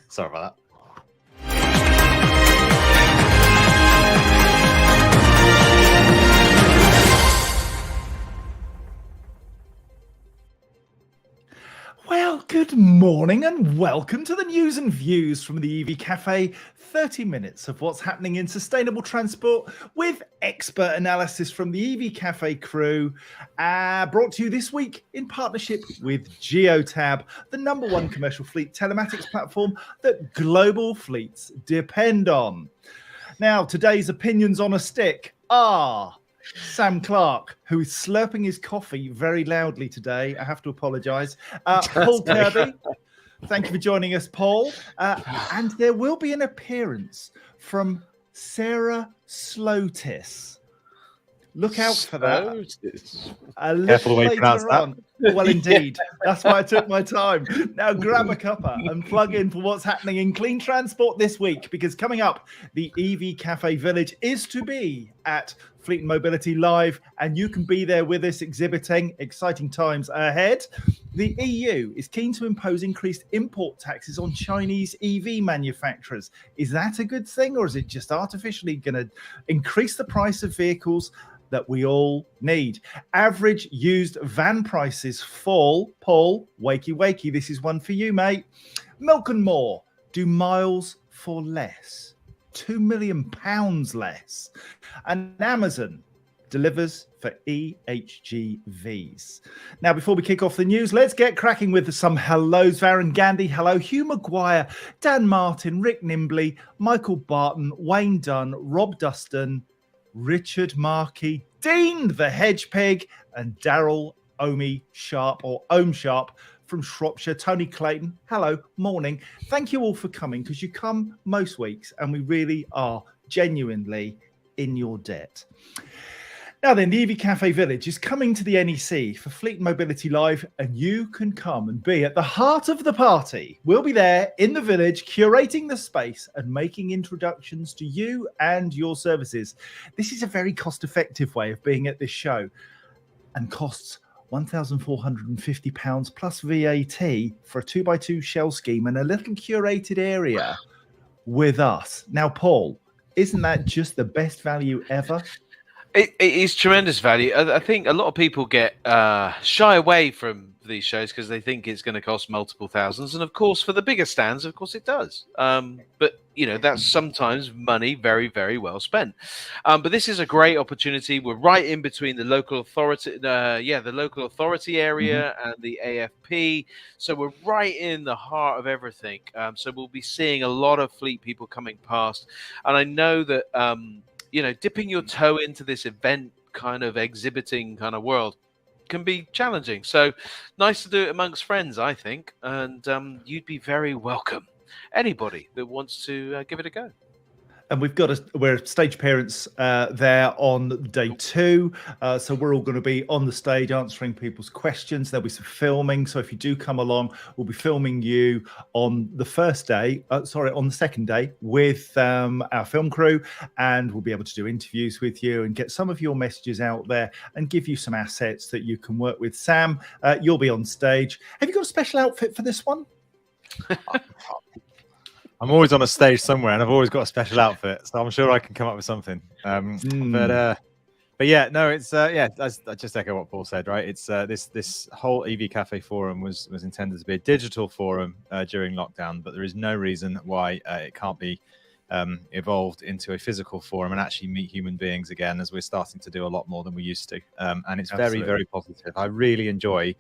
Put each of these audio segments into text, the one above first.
Sorry about that. Well, good morning and welcome to the news and views from the EV Café. 30 minutes of what's happening in sustainable transport with expert analysis from the EV Café crew. Brought to you this week in partnership with Geotab, the #1 commercial fleet telematics platform that global fleets depend on. Now, today's opinions on a stick are Sam Clark, who is slurping his coffee very loudly today. I have to apologise. Paul Kirby, thank you for joining us, Paul. And there will be an appearance from Sarah Slotis. Look out for that. Careful the way you pronounce that. Well, indeed. That's why I took my time. Now grab a cuppa and plug in for what's happening in clean transport this week, because coming up, the EV Café Village is to be at Fleet and Mobility Live, and you can be there with us exhibiting. Exciting times ahead. The EU is keen to impose increased import taxes on Chinese EV manufacturers. Is that a good thing, or is it just artificially going to increase the price of vehicles that we all need? Average used van prices fall. Paul, wakey, this is one for you, mate. Milk and More do miles for less. £2 million less. And Amazon delivers for EHGVs. Now, before we kick off the news, let's get cracking with some hellos. Varun Gandhi, hello. Hugh Maguire, Dan Martin, Rick Nimbley, Michael Barton, Wayne Dunn, Rob Dustin, Richard Markey, Dean the Hedge Pig, and Daryl Ohm Sharp from Shropshire. Tony Clayton, hello, morning. Thank you all for coming, because you come most weeks and we really are genuinely in your debt. Now then, the EV Café Village is coming to the NEC for Fleet and Mobility Live, and you can come and be at the heart of the party. We'll be there in the village, curating the space and making introductions to you and your services. This is a very cost-effective way of being at this show, and costs £1,450 plus VAT for a 2x2 shell scheme and a little curated area with us. Now, Paul, isn't that just the best value ever? It is tremendous value. I think a lot of people get shy away from these shows because they think it's going to cost multiple thousands. And of course, for the bigger stands, of course it does. But, you know, that's sometimes money very, very well spent. But this is a great opportunity. We're right in between the local authority, the local authority area and the AFP. So we're right in the heart of everything. So we'll be seeing a lot of fleet people coming past. And I know that, you know, dipping your toe into this event kind of exhibiting kind of world can be challenging. So nice to do it amongst friends, I think. And you'd be very welcome. Anybody that wants to give it a go. And we're stage parents there on day 2. So we're all going to be on the stage answering people's questions. There'll be some filming. So if you do come along, we'll be filming you on the on the second day with our film crew. And we'll be able to do interviews with you and get some of your messages out there and give you some assets that you can work with. Sam, you'll be on stage. Have you got a special outfit for this one? I'm always on a stage somewhere, and I've always got a special outfit, so I'm sure I can come up with something. But yeah, no, it's I just echo what Paul said, right? It's this whole EV Café forum was intended to be a digital forum during lockdown, but there is no reason why it can't be evolved into a physical forum and actually meet human beings again, as we're starting to do a lot more than we used to. And it's very, very positive. I really enjoy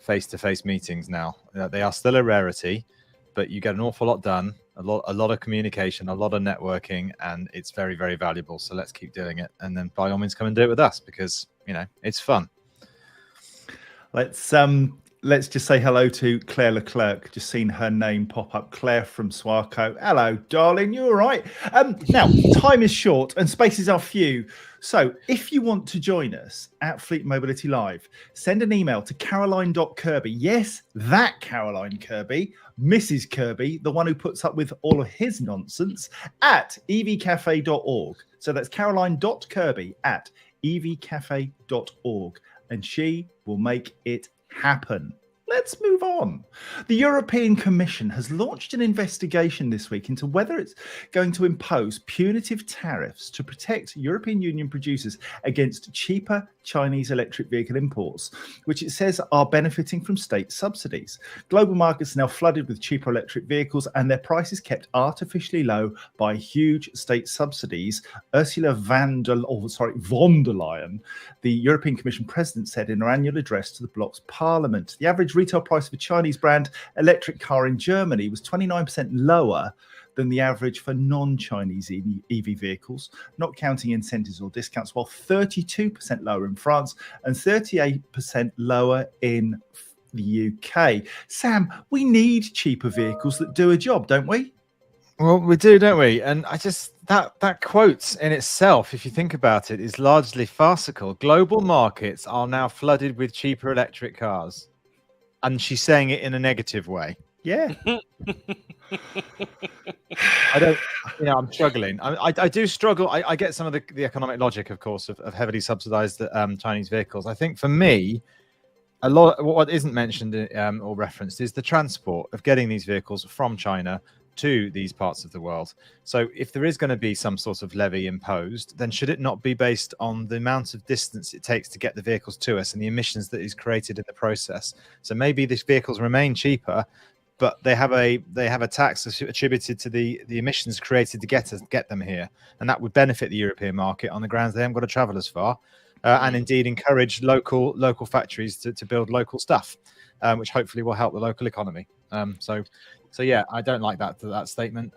face-to-face meetings now. They are still a rarity, but you get an awful lot done. A lot of communication, a lot of networking, and it's very, very valuable. So let's keep doing it. And then by all means, come and do it with us, because, you know, it's fun. Let's just say hello to Claire Leclerc. Just seen her name pop up. Claire from Swarco. Hello, darling. You all right? Now, time is short and spaces are few. So if you want to join us at Fleet Mobility Live, send an email to caroline.kirby. Yes, that Caroline Kirby, Mrs. Kirby, the one who puts up with all of his nonsense, at evcafe.org. So that's caroline.kirby at evcafe.org. And she will make it happen. Let's move on. The European Commission has launched an investigation this week into whether it's going to impose punitive tariffs to protect European Union producers against cheaper Chinese electric vehicle imports, which it says are benefiting from state subsidies. Global markets are now flooded with cheaper electric vehicles and their prices kept artificially low by huge state subsidies. Ursula von der Leyen, the European Commission president, said in her annual address to the bloc's parliament. The average retail price of a Chinese brand electric car in Germany was 29% lower than the average for non-Chinese EV vehicles, not counting incentives or discounts, while 32% lower in France and 38% lower in the UK. Sam, we need cheaper vehicles that do a job, don't we? Well, we do, don't we? And I just that quote in itself, if you think about it, is largely farcical. Global markets are now flooded with cheaper electric cars, and she's saying it in a negative way. Yeah. I don't, I'm struggling. I do struggle. I get some of the economic logic, of course, of heavily subsidized Chinese vehicles. I think for me, a lot what isn't mentioned or referenced is the transport of getting these vehicles from China to these parts of the world. So if there is going to be some sort of levy imposed, then should it not be based on the amount of distance it takes to get the vehicles to us and the emissions that is created in the process? So maybe these vehicles remain cheaper, but they have a tax attributed to the emissions created to get them here, and that would benefit the European market on the grounds they haven't got to travel as far, and indeed encourage local factories to build local stuff, which hopefully will help the local economy. So yeah, I don't like that statement.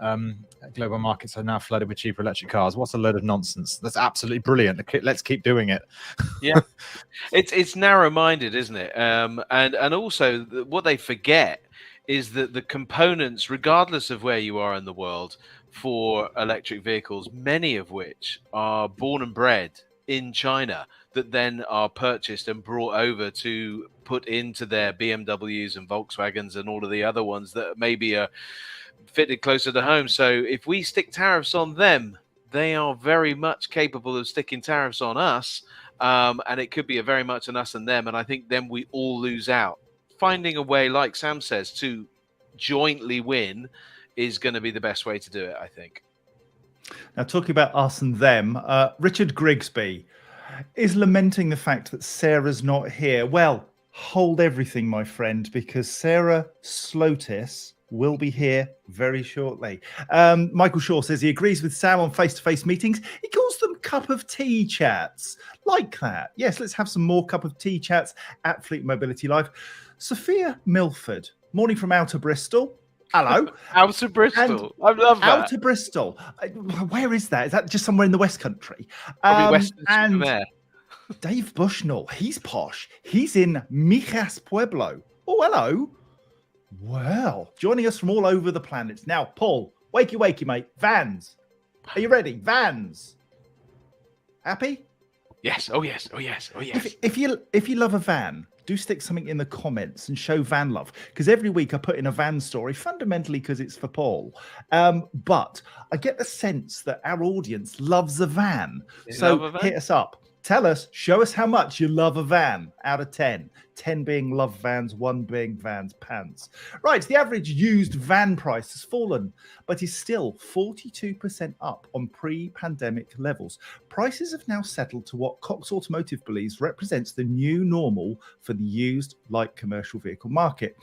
Global markets are now flooded with cheaper electric cars. What a load of nonsense! That's absolutely brilliant. Let's keep doing it. Yeah, it's narrow-minded, isn't it? And also what they forget is that the components, regardless of where you are in the world, for electric vehicles, many of which are born and bred in China, that then are purchased and brought over to put into their BMWs and Volkswagens and all of the other ones that maybe are fitted closer to home. So if we stick tariffs on them, they are very much capable of sticking tariffs on us. And it could be very much an us and them. And I think then we all lose out. Finding a way, like Sam says, to jointly win is going to be the best way to do it, I think. Now, talking about us and them, Richard Grigsby is lamenting the fact that Sarah's not here. Well, hold everything, my friend, because Sarah Slotis will be here very shortly. Michael Shaw says he agrees with Sam on face-to-face meetings. He calls them cup of tea chats. Like that. Yes, let's have some more cup of tea chats at Fleet Mobility Live. Sophia Milford, morning from Outer Bristol. Hello. Outer Bristol. I love that. Outer Bristol. Where is that? Is that just somewhere in the West Country? Probably Western and there. Dave Bushnell, he's posh. He's in Mijas Pueblo. Oh, hello. Well, joining us from all over the planet. Now, Paul, wakey, mate. Vans. Are you ready? Vans. Happy? Yes. Oh, yes. If you love a van, do stick something in the comments and show van love, because every week I put in a van story, fundamentally because it's for Paul. But I get the sense that our audience loves a van. Hit us up. Tell us, show us how much you love a van out of 10. 10 being love vans, 1 being vans pants. Right, the average used van price has fallen, but is still 42% up on pre-pandemic levels. Prices have now settled to what Cox Automotive believes represents the new normal for the used light commercial vehicle market.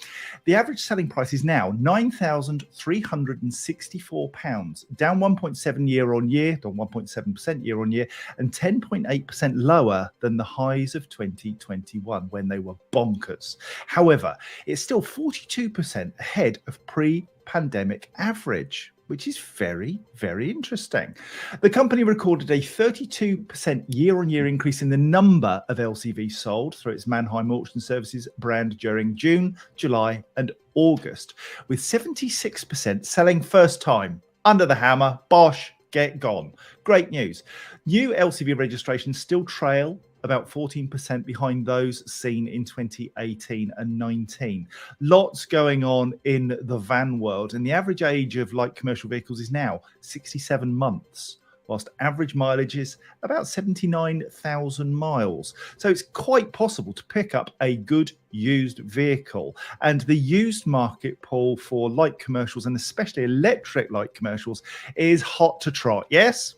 The average selling price is now £9,364, down 1.7 year on year, down 1.7% year on year, and 10.8% lower than the highs of 2021 when they were bonkers. However, it's still 42% ahead of pre-pandemic average, which is very, very interesting. The company recorded a 32% year-on-year increase in the number of LCVs sold through its Mannheim Auction Services brand during June, July, and August, with 76% selling first time. Under the hammer, Bosch, get gone. Great news. New LCV registrations still trail about 14% behind those seen in 2018 and 19. Lots going on in the van world, and the average age of light commercial vehicles is now 67 months, whilst average mileage is about 79,000 miles. So it's quite possible to pick up a good used vehicle. And the used market, Paul, for light commercials and especially electric light commercials is hot to trot. Yes?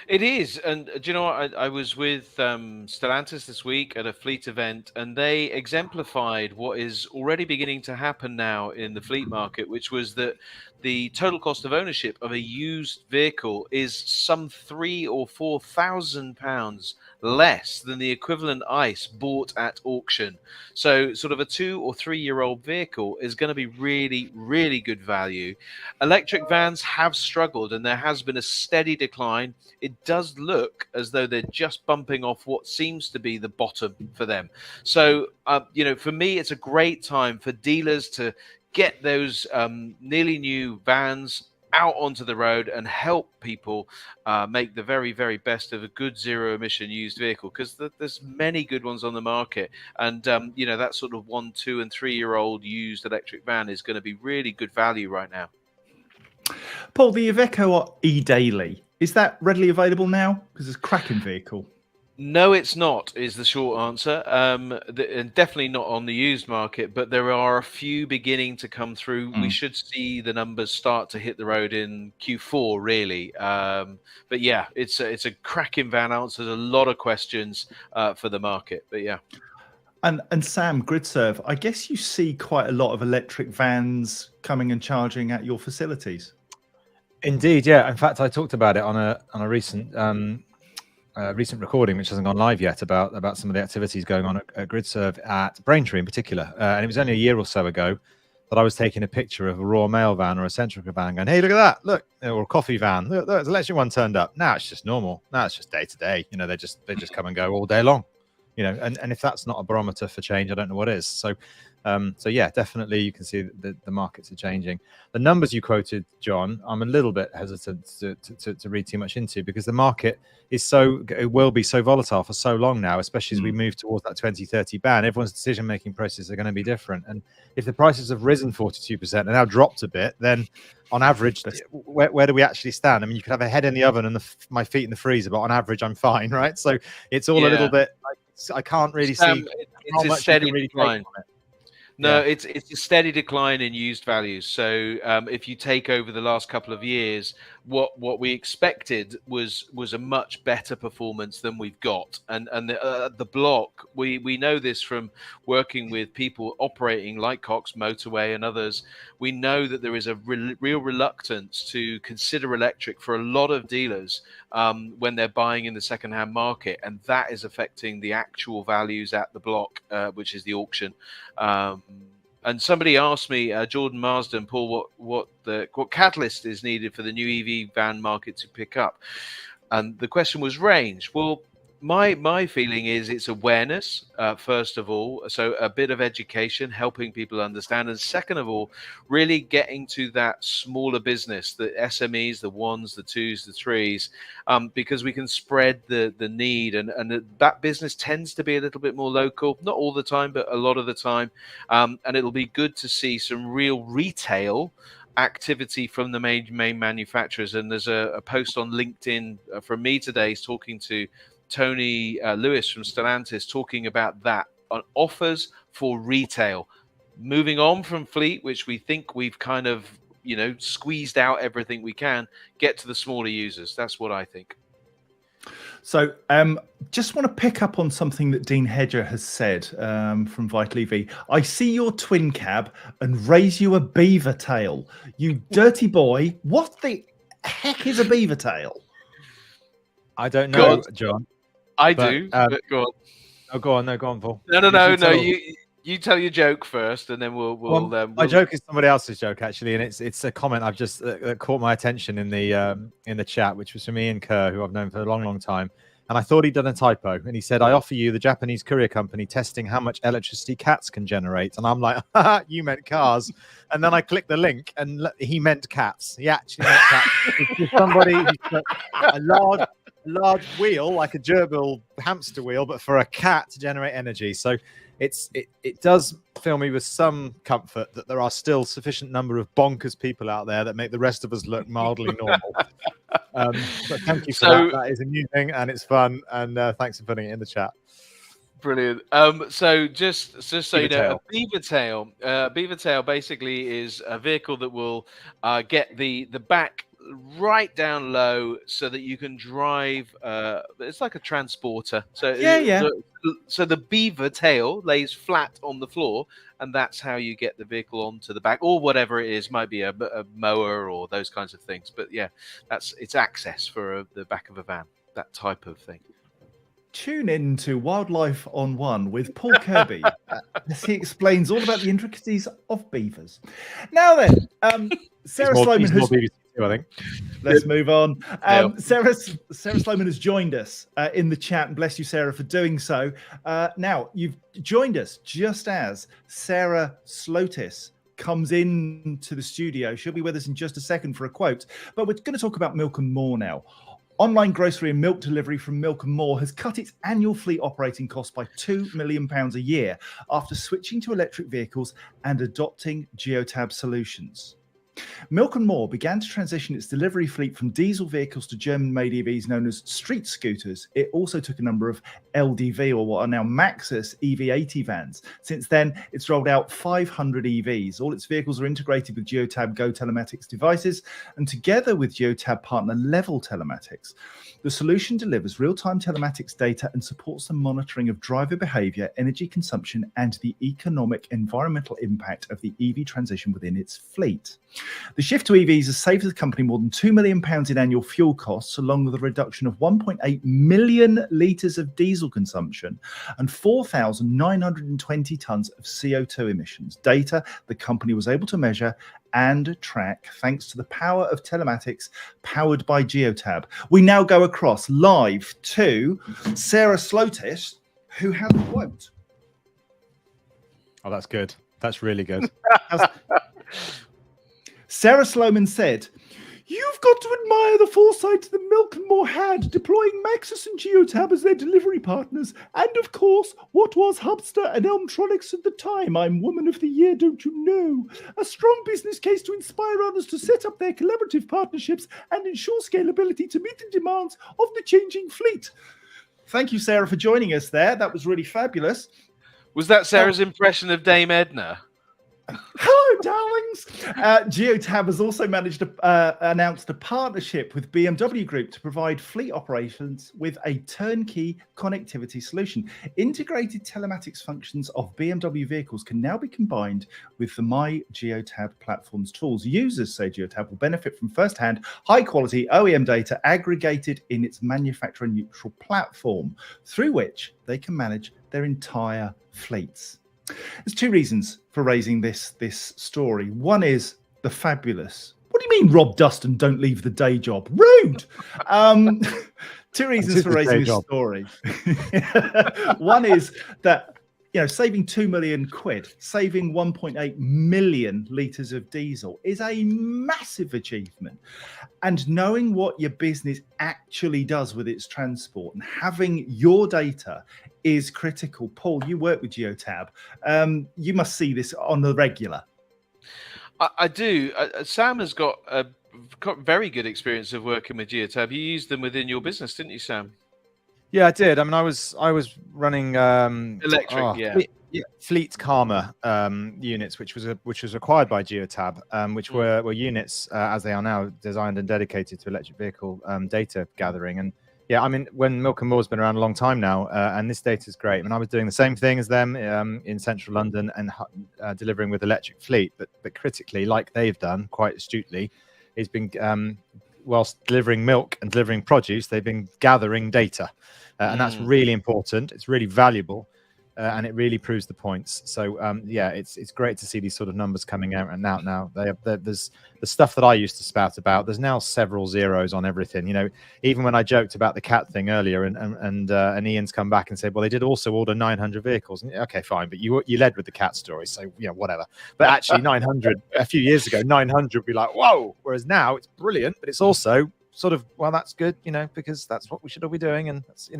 It is, and do you know what? I was with Stellantis this week at a fleet event, and they exemplified what is already beginning to happen now in the fleet market, which was that the total cost of ownership of a used vehicle is some £3,000 or £4,000 less than the equivalent ICE bought at auction. So, sort of a 2 or 3 year old vehicle is going to be really, really good value. Electric vans have struggled, and there has been a steady decline. It does look as though they're just bumping off what seems to be the bottom for them. So, for me, it's a great time for dealers to get those nearly new vans out onto the road and help people make the very, very best of a good zero emission used vehicle, because there's many good ones on the market. And, that sort of 1, 2 and 3 year old used electric van is going to be really good value right now. Paul, the Iveco e-Daily, is that readily available now? Because it's a cracking vehicle. No, it's not, is the short answer. And definitely not on the used market, but there are a few beginning to come through. We should see the numbers start to hit the road in Q4, really. But yeah, it's a cracking van, answers a lot of questions for the market. But yeah. And Sam, GridServe, I guess you see quite a lot of electric vans coming and charging at your facilities. Indeed, yeah. In fact, I talked about it on a recent recent recording, which hasn't gone live yet, about some of the activities going on at GridServe at Braintree in particular. And it was only a year or so ago that I was taking a picture of a Royal Mail van or a Centrica van, going, "Hey, look at that! Look," or a coffee van. Look, there's an electric one turned up. Now it's just normal. Now it's just day to day. They just come and go all day long. And if that's not a barometer for change, I don't know what is. So yeah, definitely you can see that the markets are changing. The numbers you quoted, John, I'm a little bit hesitant to read too much into, because the market it will be so volatile for so long now, especially as we move towards that 2030 ban. Everyone's decision-making processes are going to be different. And if the prices have risen 42% and now dropped a bit, then on average, where do we actually stand? I mean, you could have a head in the oven and my feet in the freezer, but on average, I'm fine, right? So it's all a little bit, I can't really see it's a steady decline. No, it's a steady decline in used values. So if you take over the last couple of years, what we expected was a much better performance than we've got. And the block, we know this from working with people operating like Cox Motorway and others. We know that there is a real reluctance to consider electric for a lot of dealers when they're buying in the second-hand market, and that is affecting the actual values at the block, which is the auction. And somebody asked me, Jordan Marsden, Paul, what catalyst is needed for the new EV van market to pick up? And the question was range. Well, my feeling is it's awareness, first of all. So a bit of education, helping people understand. And second of all, really getting to that smaller business, the SMEs, the ones, the twos, the threes, because we can spread the need. And that business tends to be a little bit more local, not all the time, but a lot of the time. And it'll be good to see some real retail activity from the main manufacturers. And there's a post on LinkedIn from me today talking to Tony Lewis from Stellantis, talking about that on offers for retail, moving on from fleet, which we think we've kind of squeezed out everything we can, get to the smaller users. That's what I think. So just want to pick up on something that Dean Hedger has said from Vital EV. I see your twin cab and raise you a beaver tail. You dirty boy. What the heck is a beaver tail? I don't know, John. I do. But go on. Oh, go on. No, go on, Paul. No. You tell your joke first, and then we'll. My joke is somebody else's joke, actually, and it's a comment I've just that caught my attention in the chat, which was from Ian Kerr, who I've known for a long, long time. And I thought he'd done a typo, and he said, "I offer you the Japanese courier company testing how much electricity cats can generate." And I'm like, "Haha, you meant cars." And then I clicked the link, and he meant cats. He actually meant cats. It's somebody who's put a large wheel, like a gerbil hamster wheel, but for a cat to generate energy. So it does fill me with some comfort that there are still sufficient number of bonkers people out there that make the rest of us look mildly normal. But thank you for So- that. That is amusing and it's fun. And thanks for putting it in the chat. Brilliant. So just so you know, a beaver tail basically is a vehicle that will get the back right down low so that you can drive. It's like a transporter. So Yeah. So the beaver tail lays flat on the floor, and that's how you get the vehicle onto the back, or whatever it is. Might be a mower or those kinds of things. But yeah, it's access for the back of a van. That type of thing. Tune in to Wildlife on One with Paul Kirby as he explains all about the intricacies of beavers. Now then, Sarah Sloman has... BBC too, I think. Let's move on. Sarah Sloman has joined us in the chat, and bless you, Sarah, for doing so. Now, you've joined us just as Sarah Slotis comes into the studio. She'll be with us in just a second for a quote, but we're going to talk about Milk and More now. Online grocery and milk delivery from Milk and More has cut its annual fleet operating costs by £2 million a year after switching to electric vehicles and adopting Geotab solutions. Milk and More began to transition its delivery fleet from diesel vehicles to German-made EVs known as street scooters. It also took a number of LDV, or what are now Maxus EV80 vans. Since then, it's rolled out 500 EVs. All its vehicles are integrated with Geotab Go telematics devices, and together with Geotab partner Level Telematics, the solution delivers real-time telematics data and supports the monitoring of driver behavior, energy consumption, and the economic environmental impact of the EV transition within its fleet. The shift to EVs has saved the company more than £2 million in annual fuel costs, along with a reduction of 1.8 million litres of diesel consumption and 4,920 tonnes of CO2 emissions. Data the company was able to measure and track thanks to the power of telematics powered by Geotab. We now go across live to Sarah Slotis, who has a quote. Oh, that's good. That's really good. Sarah Sloman said, "You've got to admire the foresight the Milk and More had, deploying Maxus and Geotab as their delivery partners. And of course, what was Hubster and Elmtronics at the time? I'm Woman of the Year, don't you know? A strong business case to inspire others to set up their collaborative partnerships and ensure scalability to meet the demands of the changing fleet." Thank you, Sarah, for joining us there. That was really fabulous. Was that Sarah's impression of Dame Edna? Hello, darlings. Geotab has also managed to announce a partnership with BMW Group to provide fleet operations with a turnkey connectivity solution. Integrated telematics functions of BMW vehicles can now be combined with the My Geotab platform's tools. Users, say Geotab, will benefit from first-hand, high-quality OEM data aggregated in its manufacturer-neutral platform, through which they can manage their entire fleets. There's two reasons for raising this story. One is the fabulous. What do you mean, Rob Dustin don't leave the day job? Rude. Two reasons for raising this story. One is that, saving 2 million quid, saving 1.8 million litres of diesel is a massive achievement. And knowing what your business actually does with its transport and having your data is critical. Paul, you work with Geotab. You must see this on the regular. I do. Sam has got very good experience of working with Geotab. You used them within your business, didn't you, Sam? Yeah, I did. I mean, I was running electric, Fleet Karma units, which was acquired by Geotab, which were units as they are now designed and dedicated to electric vehicle data gathering. And yeah, I mean, when Milk and More's been around a long time now, and this data is great. I mean, I was doing the same thing as them in central London and delivering with electric fleet, but critically, like they've done quite astutely, is been whilst delivering milk and delivering produce, they've been gathering data, and that's really important. It's really valuable. And it really proves the points. So it's great to see these sort of numbers coming out and out now. There's the stuff that I used to spout about. There's now several zeros on everything. Even when I joked about the cat thing earlier, and Ian's come back and said, well, they did also order 900 vehicles. Okay, fine, but you led with the cat story, so whatever. But actually, 900 a few years ago, 900 would be like whoa. Whereas now it's brilliant, but it's also sort of, well, that's good, because that's what we should all be doing. And that's,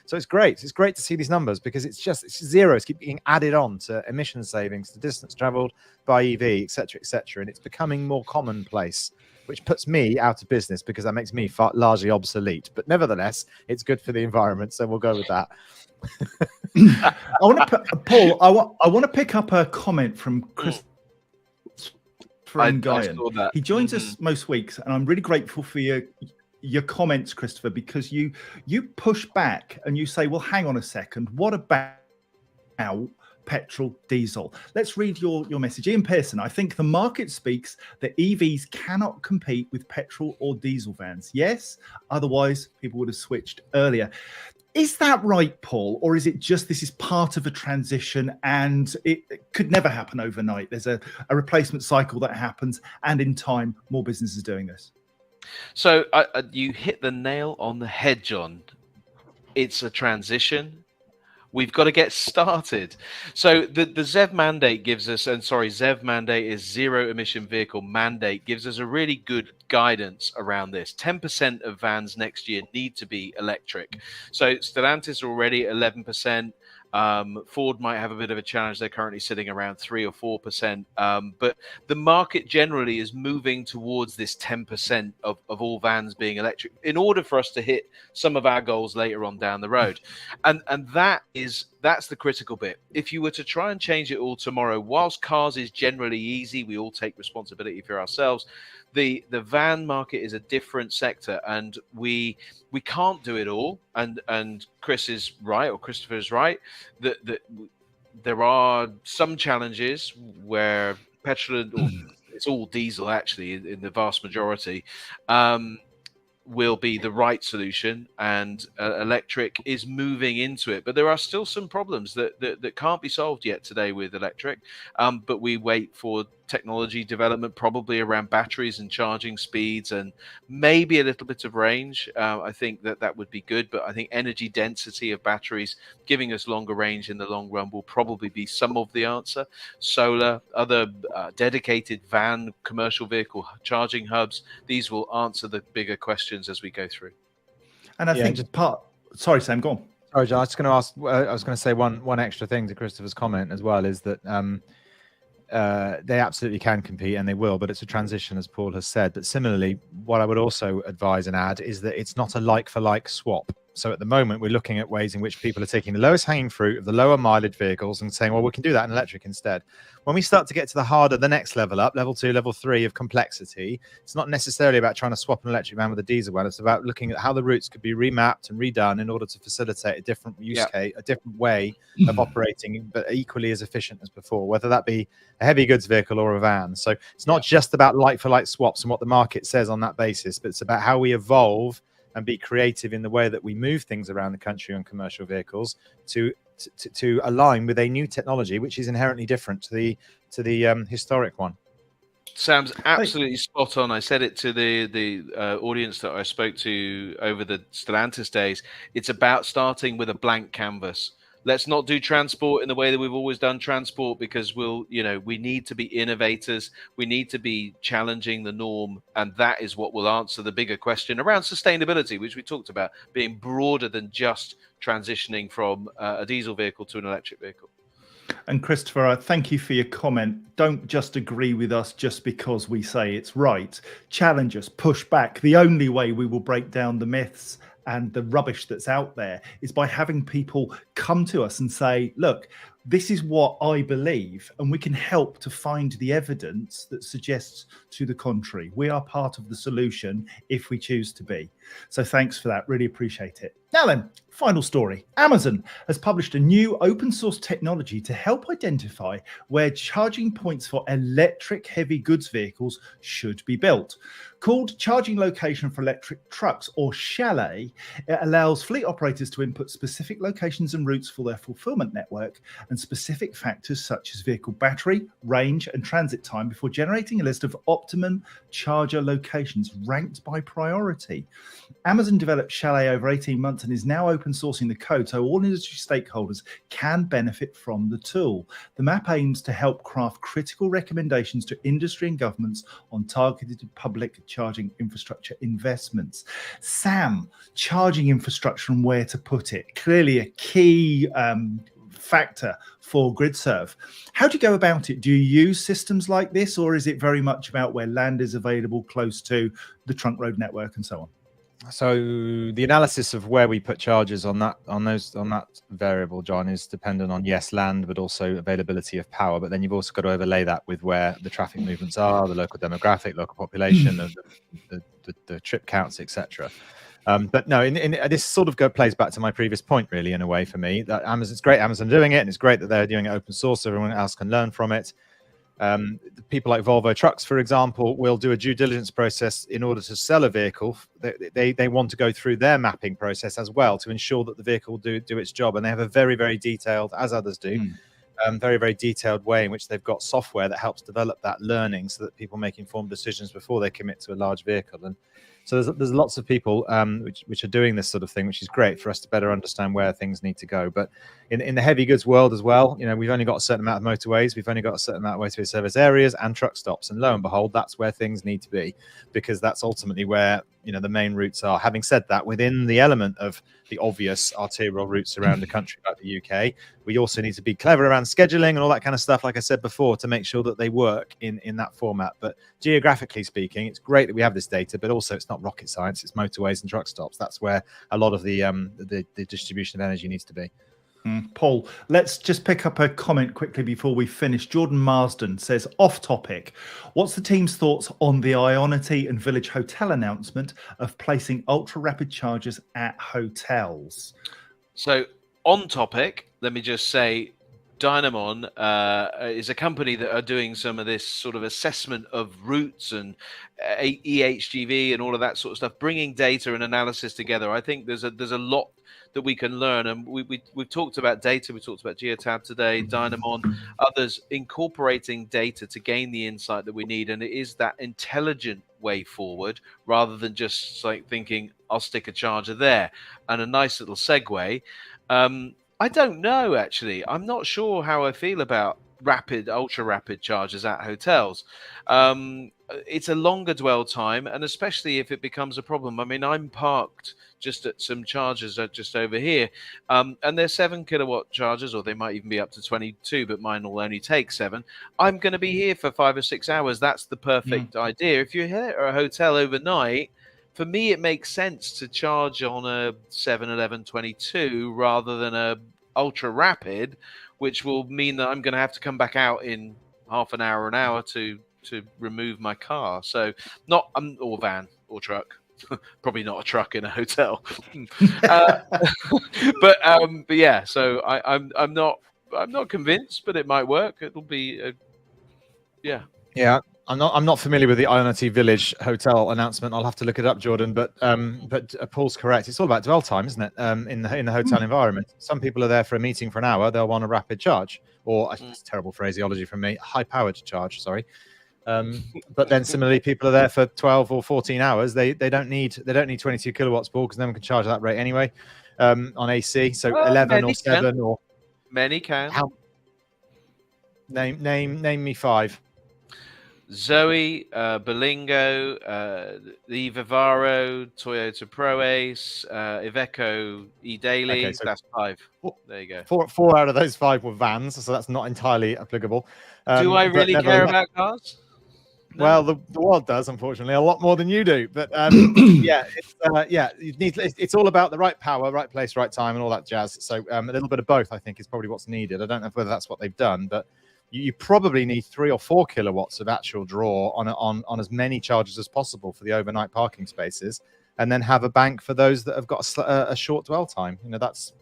so it's great. It's great to see these numbers because it's zeros keep being added on to emission savings, to distance traveled by EV, etc., etc. And it's becoming more commonplace, which puts me out of business because that makes me largely obsolete. But nevertheless, it's good for the environment. So we'll go with that. Paul, I want to pick up a comment from Chris. He joins us most weeks, and I'm really grateful for your comments, Christopher, because you push back and you say, well, hang on a second, what about petrol, diesel? Let's read your message. Ian Pearson, I think the market speaks that EVs cannot compete with petrol or diesel vans. Yes, otherwise people would have switched earlier. Is that right, Paul? Or is it just this is part of a transition and it could never happen overnight? There's a replacement cycle that happens, and in time, more businesses are doing this. So you hit the nail on the head, John. It's a transition. We've got to get started. So the ZEV mandate gives us, ZEV mandate is zero emission vehicle mandate, gives us a really good guidance around this. 10% of vans next year need to be electric. So Stellantis are already at 11%. Ford might have a bit of a challenge. They're currently sitting around 3 or 4%. But the market generally is moving towards this 10% of all vans being electric in order for us to hit some of our goals later on down the road. And that's the critical bit. If you were to try and change it all tomorrow, whilst cars is generally easy, we all take responsibility for ourselves. The van market is a different sector, and we can't do it all. And Chris is right, or Christopher is right, that there are some challenges where petrol, or it's all diesel actually in the vast majority, will be the right solution, and electric is moving into it. But there are still some problems that can't be solved yet today with electric. But we wait for technology development, probably around batteries and charging speeds and maybe a little bit of range. I think that would be good, but I think energy density of batteries giving us longer range in the long run will probably be some of the answer. Solar, other dedicated van, commercial vehicle charging hubs, these will answer the bigger questions as we go through. And I think sorry, Sam, go on. Sorry, John, I was going to say one extra thing to Christopher's comment as well, is that they absolutely can compete, and they will, but it's a transition, as Paul has said. But similarly, what I would also advise and add is that it's not a like-for-like swap. So at the moment, we're looking at ways in which people are taking the lowest hanging fruit of the lower mileage vehicles and saying, well, we can do that in electric instead. When we start to get to the next level up, level 2, level 3 of complexity, it's not necessarily about trying to swap an electric van with a diesel one. It's about looking at how the routes could be remapped and redone in order to facilitate a different use case, a different way of operating, but equally as efficient as before, whether that be a heavy goods vehicle or a van. So it's not just about like-for-like swaps and what the market says on that basis, but it's about how we evolve and be creative in the way that we move things around the country on commercial vehicles to align with a new technology which is inherently different to the historic one. Sam's absolutely spot on. I said it to the audience that I spoke to over the Stellantis days. It's about starting with a blank canvas. Let's not do transport in the way that we've always done transport, because we need to be innovators. We need to be challenging the norm. And that is what will answer the bigger question around sustainability, which we talked about, being broader than just transitioning from a diesel vehicle to an electric vehicle. And Christopher, thank you for your comment. Don't just agree with us just because we say it's right. Challenge us, push back. The only way we will break down the myths and the rubbish that's out there is by having people come to us and say, look, this is what I believe, and we can help to find the evidence that suggests to the contrary. We are part of the solution if we choose to be. So thanks for that. Really appreciate it. Now then, final story. Amazon has published a new open source technology to help identify where charging points for electric heavy goods vehicles should be built. Called Charging Location for Electric Trucks, or Chalet, it allows fleet operators to input specific locations and routes for their fulfillment network and specific factors such as vehicle battery, range, and transit time before generating a list of optimum charger locations ranked by priority. Amazon developed Chalet over 18 months months and is now open sourcing the code so all industry stakeholders can benefit from the tool. The map aims to help craft critical recommendations to industry and governments on targeted public charging infrastructure investments. Sam, charging infrastructure and where to put it. Clearly a key factor for GridServe. How do you go about it? Do you use systems like this, or is it very much about where land is available close to the trunk road network and so on? So the analysis of where we put charges on that variable, John, is dependent on, yes, land, but also availability of power. But then you've also got to overlay that with where the traffic movements are, the local demographic, local population, the trip counts, etc. But no, this sort of plays back to my previous point, really, in a way, for me. That it's great Amazon doing it, and it's great that they're doing it open source, so everyone else can learn from it. People like Volvo Trucks, for example, will do a due diligence process in order to sell a vehicle. They want to go through their mapping process as well to ensure that the vehicle will do its job. And they have a very, very detailed, as others do, very, very detailed way in which they've got software that helps develop that learning so that people make informed decisions before they commit to a large vehicle. And so there's lots of people which are doing this sort of thing, which is great for us to better understand where things need to go. But in the heavy goods world as well, we've only got a certain amount of motorways, we've only got a certain amount of motorway service areas and truck stops, and lo and behold, that's where things need to be, because that's ultimately where the main routes are. Having said that, within the element of the obvious arterial routes around the country like the UK, we also need to be clever around scheduling and all that kind of stuff, like I said before, to make sure that they work in that format. But geographically speaking, it's great that we have this data, but also it's not rocket science. It's motorways and truck stops. That's where a lot of the distribution of energy needs to be. Paul, let's just pick up a comment quickly before we finish. Jordan Marsden says, off topic, what's the team's thoughts on the Ionity and Village Hotel announcement of placing ultra rapid chargers at hotels? So on topic, let me just say Dynamon is a company that are doing some of this sort of assessment of routes and EHGV and all of that sort of stuff, bringing data and analysis together. I think there's a lot that we can learn, and we've talked about data, we talked about Geotab today, Dynamon, others incorporating data to gain the insight that we need, and it is that intelligent way forward rather than just like thinking I'll stick a charger there. And a nice little segue, I don't know, actually. I'm not sure how I feel about ultra rapid chargers at hotels. It's a longer dwell time, and especially if it becomes a problem. I mean, I'm parked just at some chargers just over here, and they're 7 kilowatt chargers, or they might even be up to 22, but mine will only take 7. I'm going to be here for 5 or 6 hours. That's the perfect idea. If you're here at a hotel overnight, for me, it makes sense to charge on a 7-Eleven-22 rather than a ultra rapid, which will mean that I'm going to have to come back out in half an hour to remove my car. So not or van or truck. Probably not a truck in a hotel. But yeah. So I'm not convinced, but it might work. It'll be yeah. Yeah. I'm not familiar with the Ionity Village Hotel announcement. I'll have to look it up, Jordan. But Paul's correct. It's all about dwell time, isn't it? In the hotel environment, some people are there for a meeting for an hour. They'll want a rapid charge, or it's terrible phraseology from me, high-powered charge. Sorry. But then similarly, people are there for 12 or 14 hours. They don't need 22 kilowatts, Paul, because then we can charge at that rate anyway on AC. So 11 or 7 or many can. Name me 5. Zoe, Berlingo, the Vivaro, Toyota ProAce, Iveco E-Daily. Okay, so that's 5. There you go. 4 out of those 5 were vans, so that's not entirely applicable. Do I really care about cars? No. Well, the world does, unfortunately, a lot more than you do. But yeah, it's all about the right power, right place, right time, and all that jazz. So a little bit of both, I think, is probably what's needed. I don't know whether that's what they've done, but you probably need 3 or 4 kilowatts of actual draw on as many chargers as possible for the overnight parking spaces, and then have a bank for those that have got a short dwell time. That's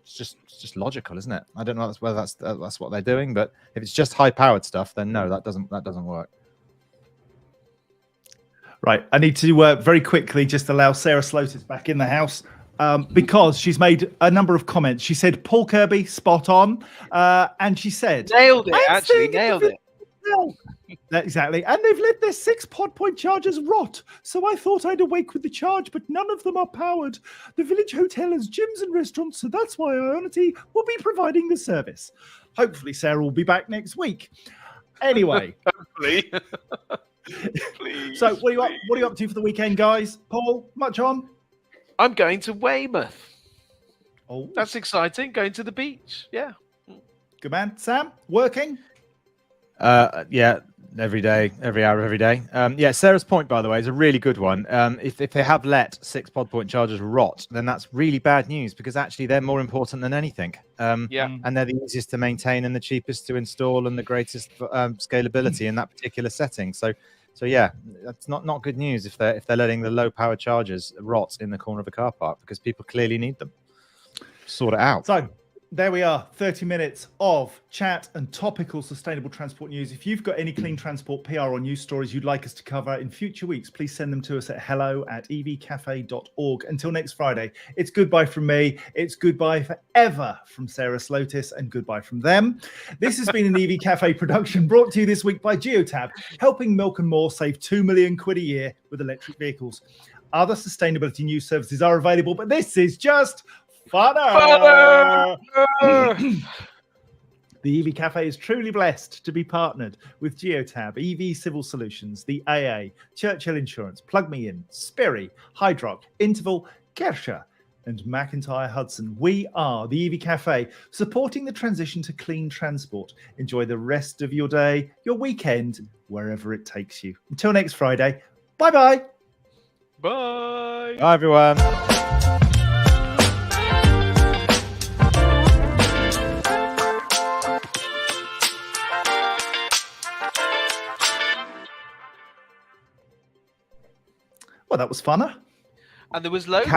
just logical, isn't it? I don't know whether that's what they're doing, but if it's just high powered stuff, then no, that doesn't work. Right, I need to very quickly just allow Sarah Slotis back in the house because she's made a number of comments. She said, Paul Kirby, spot on. And she said... Nailed it, actually, nailed it. Exactly. And they've let their 6 pod point chargers rot. So I thought I'd awake with the charge, but none of them are powered. The village hotel has gyms and restaurants, so that's why Ionity will be providing the service. Hopefully, Sarah will be back next week. Anyway. Hopefully. Please, so what are you up to for the weekend, guys? Paul, much on? I'm going to Weymouth. Oh, that's exciting. Going to the beach. Yeah. Good man. Sam, working? Yeah, every day, every hour, every day. Yeah, Sarah's point, by the way, is a really good one. If they have let 6 pod point chargers rot, then that's really bad news because actually they're more important than anything. And they're the easiest to maintain and the cheapest to install and the greatest scalability in that particular setting. So yeah, that's not good news if they're letting the low power chargers rot in the corner of a car park because people clearly need them. Sort it out. So there we are, 30 minutes of chat and topical sustainable transport news. If you've got any clean transport PR or news stories you'd like us to cover in future weeks, please send them to us at hello@evcafe.org. Until next Friday, it's goodbye from me. It's goodbye forever from Sarah Slotis and goodbye from them. This has been an EV Cafe production brought to you this week by Geotab, helping Milk and More save 2 million quid a year with electric vehicles. Other sustainability news services are available, but this is just Father! The EV Cafe is truly blessed to be partnered with Geotab, EV Civil Solutions, the AA, Churchill Insurance, Plug Me In, Sperry, Hydrock, Interval, Kersha, and McIntyre Hudson. We are the EV Cafe, supporting the transition to clean transport. Enjoy the rest of your day, your weekend, wherever it takes you. Until next Friday, bye-bye. Bye. Bye, everyone. Well, that was funner. And there was loads of